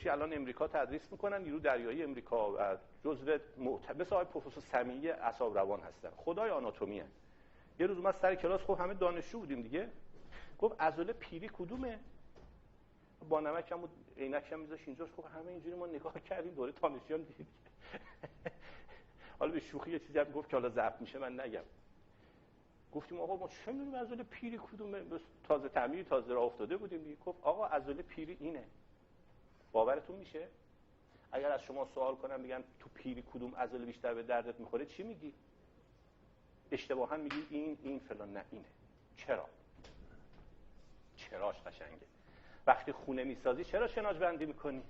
چی الان امریکا تدریس میکنن، نیرو دریایی امریکا و جزو مثل آقای پروفسور سمیعی اعصاب روان هستن، خدای آناتومی هستن. یه روز اومد سر کلاس، خب همه دانشجو بودیم دیگه، گفت عضله پیری کدومه؟ با نمکم بود، عینکم میذاش اینجاش. خب همه اینجوری ما نگاه کردیم، دوره دانشجویان دیدیم. حالا به شوخی یه چیزی هم گفت که حالا ضبط میشه من نگم. گفتیم آقا ما چه می‌دونیم عضله پیری کدومه؟ تازه تعمیر، تازه راه افتاده بودیم دیگه. گفت آقا عضله پیری اینه. باورتون میشه؟ اگر از شما سوال کنم بگن تو پیری کدوم عضله بیشتر به دردت میخوره چی میگی؟ اشتباها میگی این فلان. نه اینه. چرا؟ چراش قشنگه. وقتی خونه میسازی چرا شناج بندی میکنی؟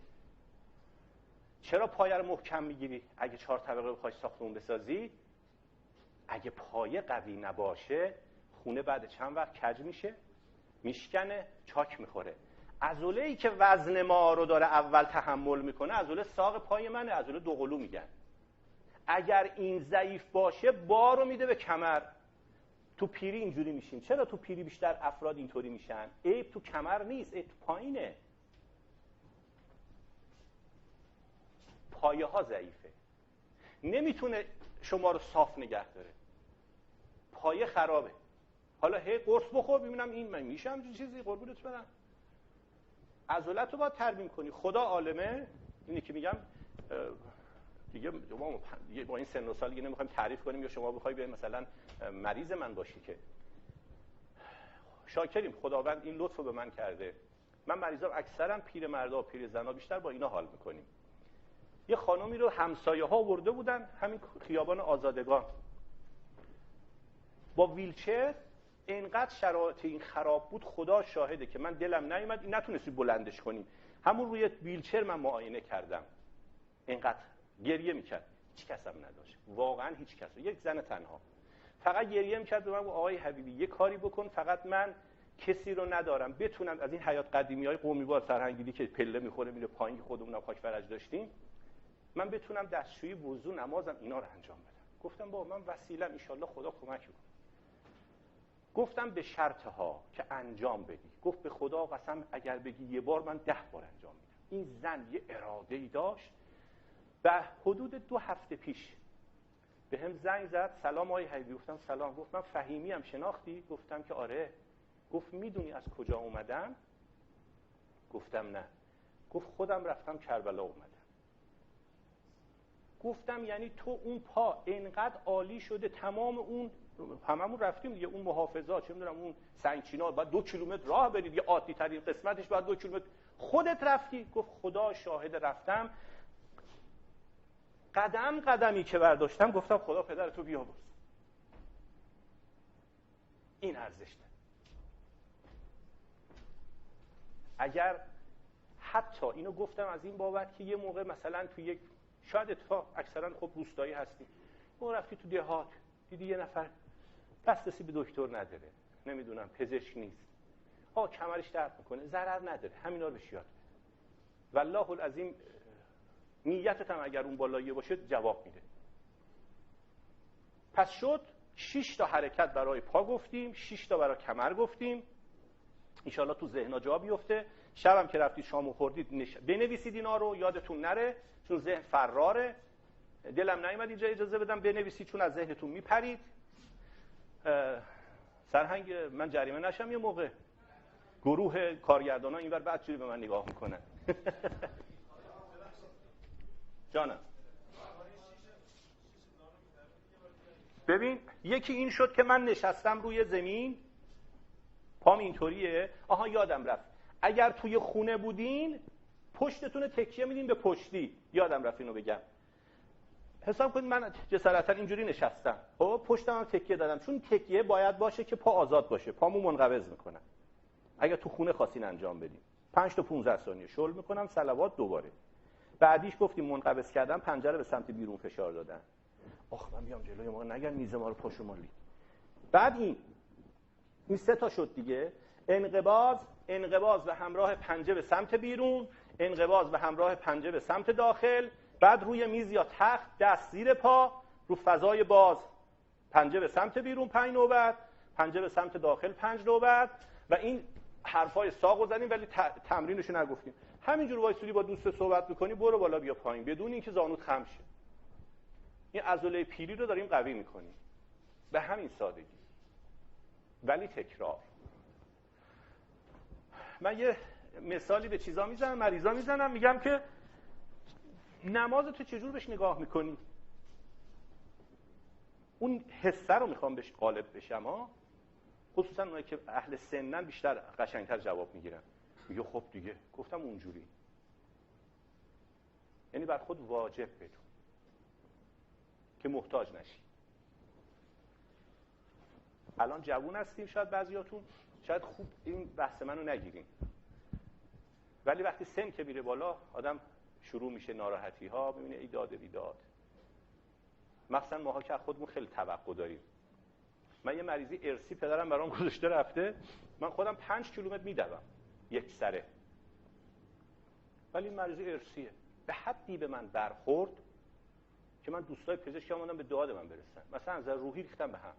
چرا پایه رو محکم میگیری؟ اگه 4 طبقه بخوای ساختمون بسازی، اگه پایه قوی نباشه خونه بعد چند وقت کج میشه، میشکنه، چاک میخوره. عضله‌ای که وزن ما رو داره اول تحمل میکنه عضله ساق پای منه، عضله دوقلو میگن. اگر این ضعیف باشه بار رو میده به کمر. تو پیری اینجوری میشیم. چرا تو پیری بیشتر افراد اینطوری میشن؟ عیب تو کمر نیست، عیب تو پایینه. پایه ها ضعیفه، نمیتونه شما رو صاف نگه داره، پایه خرابه. حالا هی قرص بخور ببینم این من میشم چیزی قربونت برم. عضلات رو باید ترمیم کنی. خدا عالمه. اینی که میگم دیگه با این سن و سال دیگه نمیخوایم تعریف کنیم یا شما بخوای بیاین مثلا مریض من باشی که. شاکریم، خداوند این لطف رو به من کرده. من مریضام اکثرا پیرمردا و پیرزنا بیشتر با اینا حال میکنیم. یه خانومی رو همسایه ها آورده بودن همین خیابان آزادگان با ویلچر. اینقدر شرایط این خراب بود، خدا شاهده که من دلم نیومد این نتونستی بلندش کنیم. همون روی ویلچر من معاینه کردم. اینقدر گریه میکرد، هیچ کس هم نداشت، واقعا هیچ کس. یک زن تنها فقط گریه میکرد. به من گفت آقای حبیبی یه کاری بکن، فقط من کسی رو ندارم بتونم از این حیات قدیمی‌های قومی‌وار سرهنگیری که پله میخوره میره پایین، خودمونم خاک فرج داشتیم، من بتونم دستشویی، وضو، نمازم اینا رو انجام بدم. گفتم بابا من وسیله‌ام، ان شاءالله خدا کمک میکنه. گفتم به شرط ها که انجام بدی. گفت به خدا قسم اگر بگی یه بار من 10 بار انجام میدم. این زن یه اراده‌ای داشت. و حدود 2 هفته پیش به هم زنگ زد، سلام آقای حبیبی. گفتم سلام. گفت من فهیمی هم شناختی؟ گفتم که آره. گفت میدونی از کجا اومدم؟ گفتم نه. گفت خودم رفتم کربلا اومدم. گفتم یعنی تو اون پا اینقدر عالی شده، تمام اون هممون رفتیم دیگه، اون محافظات چه میدونم اون سنگچینا بعد 2 کیلومتر راه برید، یه عادی ترین قسمتش بعد 2 کیلومتر. خودت رفتی؟ گفت خدا شاهد رفتم. قدمی که برداشتم گفتم خدا پدرتو بیامرز. این ارزش داره. اگر حتی اینو گفتم از این بابت که یه موقع مثلا تو یک شاید اتفاق اکثرا خب روستایی هستی، اون رفتی تو دهات دیدی یه نفر دسترسی به دکتر نداره، نمیدونم پزشک نیست، کمرش درد میکنه، ضرر نداره، همینا رو بهش یاد بده. والله العظیم نیتت هم اگر اون بالاییه باشه جواب میده. پس شد 6 تا حرکت برای پا گفتیم، 6 تا برای کمر گفتیم. ان شاءالله تو ذهن‌ها جا بیفته. شبم که رفتید شامو خوردید بنویسید اینا رو، یادتون نره چون ذهن فراره. دلم نیومد اینجا اجازه بدم بنویسید چون از ذهنتون میپرید. سرهنگ من جریمه نشم یه موقع. گروه کارگردانا اینور بعدجوری به من نگاه میکنن. جانم ببین یکی این شد که من نشستم روی زمین، پام اینطوریه. آها یادم رفت، اگر توی خونه بودین پشتتون تکیه میدین به پشتی. یادم رفت اینو بگم. حساب کنید من جسارتا اینجوری نشستم، خب پشتم هم تکیه دادم، چون تکیه باید باشه که پا آزاد باشه، پامو منقبض میکنم. اگر تو خونه خواستین انجام بدین 5 تا 15 ثانیه شل میکنم، صلوات دوباره. بعدیش گفتیم منقبض کردم، پنجره به سمت بیرون فشار دادن. آخ من بیام جلوی ما نگن میز ما رو پاشو مالی. بعد این 3 تا شد دیگه. انقباض به همراه پنجه به سمت بیرون، انقباض به همراه پنجه به سمت داخل. بعد روی میز یا تخت دست زیر پا رو فضای باز، پنجه به سمت بیرون 5 نوبت، پنجه به سمت داخل 5 نوبت. و این حرفای ساقو زدیم ولی تمرینشو نگفتیم. همینجور وایسودی با دوست صحبت میکنی، برو بالا بیا پایین بدون اینکه زانوت خم شه. این عضله پیری رو داریم قوی میکنیم به همین سادگی. ولی تکرار. من یه مثالی به چیزا میزنم، مریضا میزنم، میگم که نماز تو چجور بهش نگاه میکنی؟ اون حسه رو میخوام بهش غالب بشم ها. خصوصا اونایی که اهل سنن بیشتر قشنگتر جواب میگیرن. میگه خب دیگه گفتم اونجوری. یعنی بر خود واجب بدون که محتاج نشی. الان جوون هستیم، شاید بعضیاتون شاید خوب این بحث منو نگیرین، ولی وقتی سن که میره بالا آدم شروع میشه ناراحتی ها، میبینه ای داد بیداد. مثلا ماها که خودمون خیلی توقع داریم. من یه مریضی ارسی پدرم برام گذاشته رفته، من خودم 5 کیلومتر میدوم یک سره، ولی این مریضی ارسیه. به حدی به من برخورد که من دوستای پزشکم اومدن به داد من برسن، مثلا از روحی ریختم به هم.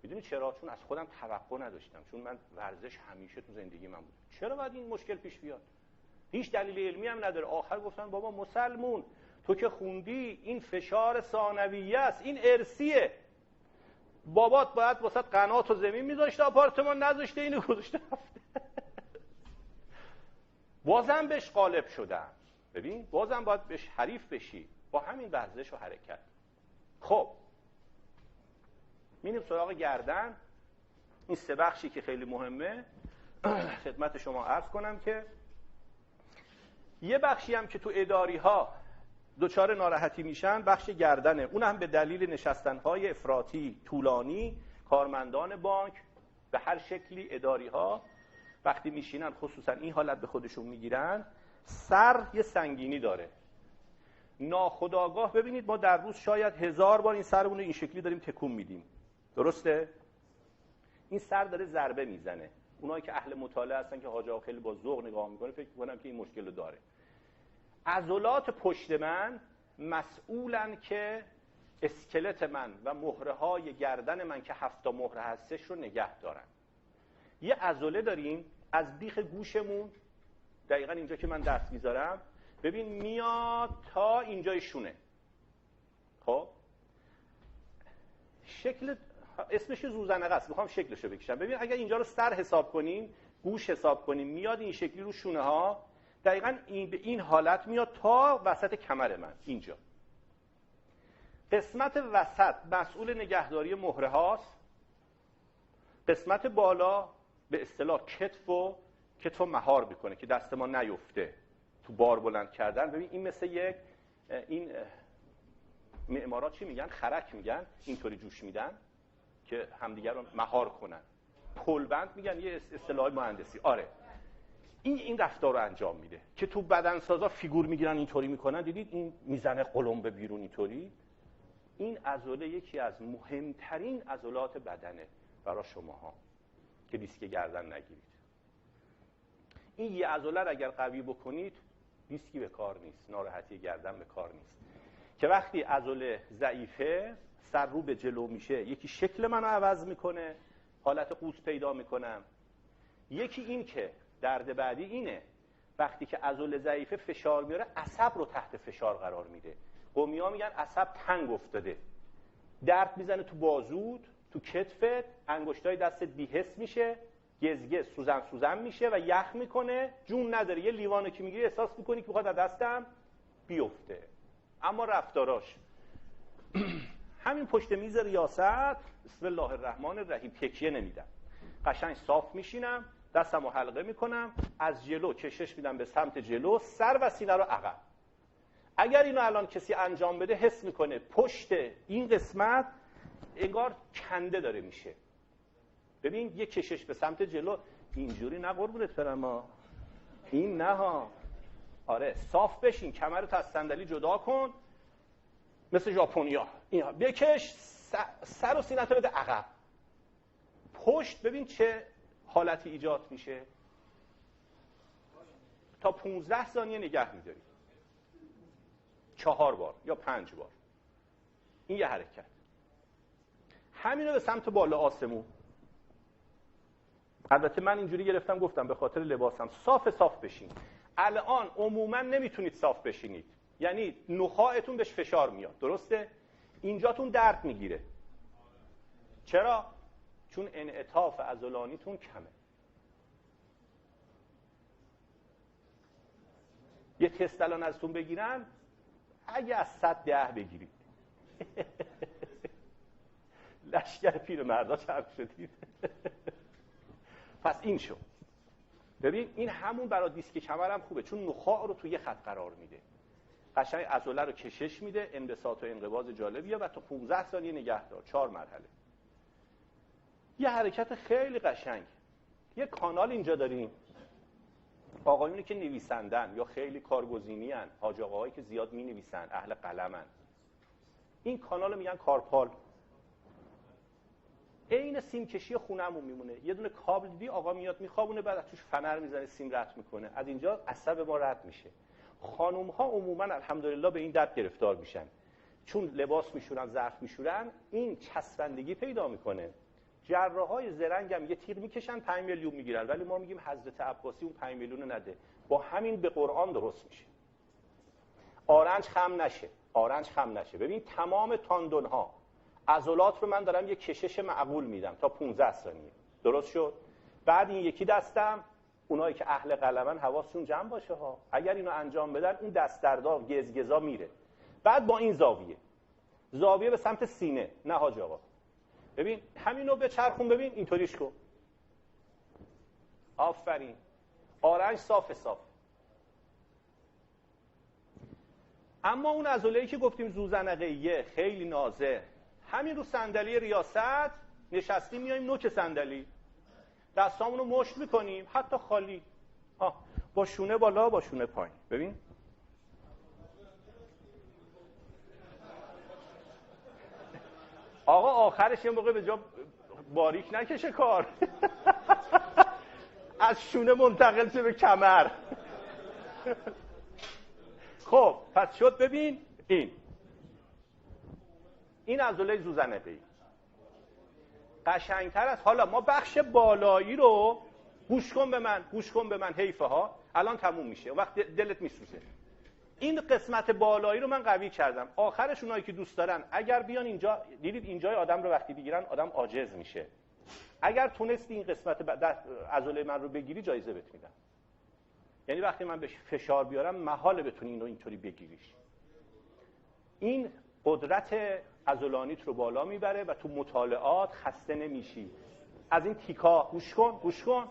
میدونی چرا؟ چون از خودم توقع نداشتم، چون من ورزش همیشه تو زندگی من بود. چرا باید این مشکل پیش بیاد؟ هیچ دلیل علمی هم نداره. آخر گفتن بابا مسلمون تو که خوندی این فشار ثانویه است، این ارسیه. بابات باید واسه قنات و زمین میذاشته، آپارتمان نذاشته، اینو گذاشته رفته. بازم بهش غالب شدم. ببین بازم باید بهش حریف بشی با همین ورزش و حرکت. خب میریم سراغ گردن. این 3 بخشی که خیلی مهمه خدمت شما عرض کنم که یه بخشی هم که تو اداری ها دچار ناراحتی میشن بخش گردنه. اون هم به دلیل نشستن‌های افراطی طولانی کارمندان بانک به هر شکلی اداری ها وقتی میشینن خصوصا این حالت به خودشون میگیرن. سر یه سنگینی داره. ناخودآگاه ببینید ما در روز شاید 1000 بار این سرمون رو این شکلی داریم تکون میدیم. درسته؟ این سر داره ضربه میزنه. اونایی که اهل مطالعه هستن که حاج آقا خیلی با ذوق نگاه میکنه فکر میکنم که این مشکل رو داره. عضلات پشت من مسئولن که اسکلت من و مهره های گردن من که 7 تا مهره هستش رو نگه دارن. یه عضله داریم از بیخ گوشمون، دقیقاً اینجا که من دست میذارم ببین میاد تا اینجای شونه. خب شکل اسمش زوزنقه است، میخوام شکلشو بکشم. ببین اگر اینجا رو سر حساب کنیم، گوش حساب کنیم، میاد این شکلی رو شونه ها، دقیقاً این به این حالت میاد تا وسط کمر من اینجا. قسمت وسط مسئول نگهداری مهره هاست. قسمت بالا به اصطلاح کتف مهار میکنه که دست ما نیفته تو بار بلند کردن. ببین این مثل یک این معمارا چی میگن؟ خرک میگن، اینطوری جوش میدن که همدیگر رو مهار کنن. پلبند میگن، یه اصطلاح مهندسی. آره این رفتار رو انجام میده که تو بدنسازا فیگور میگیرن اینطوری میکنن. دیدید این میزنه قلم به بیرون اینطوری. این عضله یکی از مهمترین عضلات بدنه برای شماها که دیسک گردن نگیرید. این یه عضله رو اگر قوی بکنید دیسکی به کار نیست، ناراحتی گردن به کار نیست. که وقتی عضله ضعیفه سر رو به جلو میشه، یکی شکل منو عوض میکنه، حالت قوس پیدا میکنم. یکی این که درد بعدی اینه وقتی که عضله ضعیفه فشار میاره عصب رو تحت فشار قرار میده. قومی‌ها میگن عصب تنگ افتاده، درد میزنه تو بازود، تو کتفت، انگشتای دستت بی‌حس میشه، گزگز سوزن میشه و یخ میکنه، جون نداره. یه لیوانو که میگیری احساس میکنی که بخواد از دستم بیفته. اما رفتاراش همین پشت میز ریاست بسم الله الرحمن الرحیم تکیه نمیدم، قشنگ صاف میشینم، دستمو حلقه میکنم، از جلو کشش میدم به سمت جلو، سر و سینه رو عقب. اگر اینو الان کسی انجام بده حس میکنه پشت این قسمت انگار کنده داره میشه. ببین یه کشش به سمت جلو، اینجوری نه قربونت برم ها، این نه ها. آره صاف بشین، کمرت از صندلی جدا کن مثل ژاپنیا، اینا بکش، سر و سینه‌تو بده عقب. پشت ببین چه حالتی ایجاد میشه. تا 15 ثانیه نگه می‌داری، 4 بار یا 5 بار. این یه حرکت. همینو به سمت بالا آسمون. البته من اینجوری گرفتم گفتم به خاطر لباسم صاف بشین. الان عموما نمیتونید صاف بشینید، یعنی نخاعتون بهش فشار میاد، درسته؟ اینجاتون درد میگیره. چرا؟ چون انعطاف عضلانیتون کمه. یه تست الان ازتون بگیرن، اگه از 100 10 بگیرید لشکر پیرمردا چرب شدید. پس این شو. ببین این همون برای دیسک کمر هم خوبه، چون نخاع رو توی خط قرار میده، قشنگ عضله رو کشش میده، انبساط و انقباض جالبیه و تا 15 ثانیه نگه دار، 4 مرحله. یه حرکت خیلی قشنگ. یه کانال اینجا داریم، آقایونی که نویسندن یا خیلی کارگزینی ان، حاج آقاهایی که زیاد می نویسن، اهل قلمن، این کانال میگن کارپال. عین سیم کشی خونه‌مون میمونه، یه دونه کابل دیدی آقا میاد میخوابونه، بعد توش فنر میزنه سیم رد میکنه، از اینجا عصب ما رد میشه. خانم ها عموما الحمدلله به این درد گرفتار میشن، چون لباس میشورن، ظرف میشورن، این چسبندگی پیدا میکنه. جراحای زرنگ هم یه تیغ میکشن 5 میلیون میگیرن، ولی ما میگیم حضرت عباسی اون 5 میلیون نده، با همین به قرآن درست میشه. آرنج خم نشه، آرنج خم نشه. ببین تمام تاندون ها عضلات رو من دارم یه کشش معقول میدم تا 15 ثانیه، درست شد؟ بعد این یکی دستم، اونایی که اهل قلمن حواسشون جمع باشه ها، اگر اینو انجام بدن این دست دردها گزگزا میره. بعد با این زاویه به سمت سینه، نه حاج آقا. ببین همینو به چرخون، ببین اینطوریش کن. آفرین. آرنج صاف. اما اون عضله‌ای که گفتیم زوزنقه‌ایه خیلی نازه، همین رو صندلی ریاست نشستیم، میایم نوک صندلی، دستامونو مشت میکنیم، حتی خالی، با شونه بالا با شونه پایین. ببین آقا آخرش یه موقع به جا باریک نکشه کار از شونه منتقل شه به کمر. خب پس شد. ببین این عضله زوزنقه‌ای قشنگتر است. حالا ما بخش بالایی رو گوش کن به من حیفه ها، الان تموم میشه، وقت دلت میسوزه. این قسمت بالایی رو من قوی کردم. آخرش اونایی که دوست دارن اگر بیان اینجا، دیدید اینجای آدم رو وقتی بگیرن آدم عاجز میشه، اگر تونستی این قسمت عضله من رو بگیری جایزه بهت میدم. یعنی وقتی من بهش فشار بیارم محاله بتونی اینو اینطوری بگیریش. این قدرت عضلانیت رو بالا میبره و تو مطالعات خسته نمیشی. از این تیکا گوش کن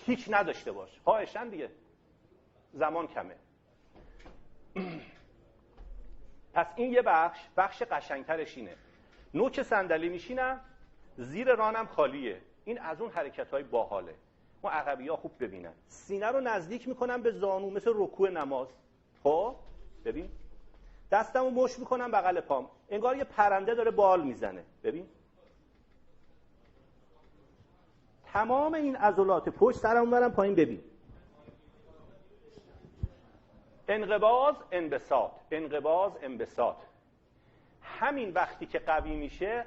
تیک نداشته باش، خواهشن دیگه، زمان کمه. پس این یه بخش قشنگترش اینه. نوک صندلی میشینم، زیر رانم خالیه. این از اون حرکت‌های باحاله. ما عقبی‌ها خوب ببینن. سینه رو نزدیک میکنم به زانو، مثل رکوع نماز. خب ببین دستمو مشت میکنم بغل پام، انگار یه پرنده داره بال میزنه. ببین تمام این عضلات پشت سرمو برم پایین. ببین انقباض انبساط. همین وقتی که قوی میشه